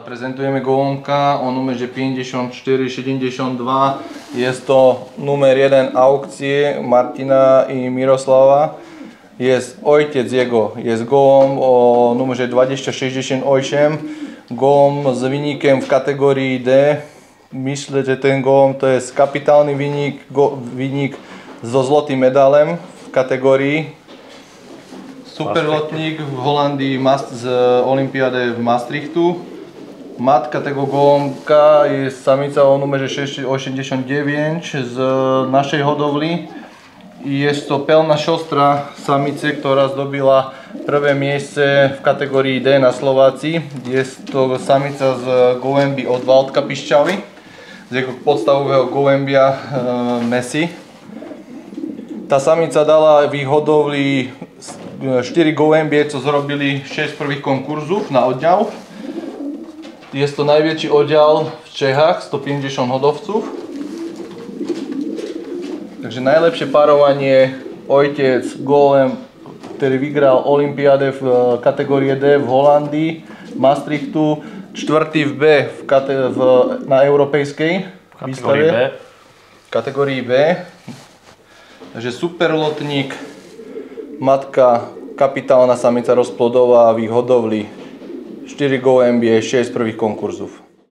Prezentujeme gołąbka o numerze 5472. Jest to numer 1 aukcji Martina i Mirosława. Jest ojciec jego, jest gołąb o numerze 2068. Gołąb z wynikiem w kategorii D. Myślę, że ten gołąb to jest kapitalny wynik zo złotym medalem w kategorii. Super lotník w Holandii z Olimpiady w Maastrichtu. Matka tego gołąbka jest samica o numerze 689 z naszej hodowli. I jest to pełna siostra samicy, która zdobyła prvé miejsce w kategorii D na Slovácii. Jest to samica z gołębi od Waldka Pišťaly, z jego podstavového gołębia Messi. Ta samica dala v ich hodowli 4 gołębie, co zrobili 6 prvých konkurzów na oddział. Jest to największy oddział w Czechach, 150 hodowców. Takže najlepšie párovanie ojciec gołęb, ktorý vyhral Olympiáde v kategórii D v Holandii, Maastrichtu, čtvrtý v B na europejskej výstave. Kategórii B. Takže super lotník, matka, kapitálna samica rozplodová v ich hodovli, 4 gołębie, 6 prvých konkurzów.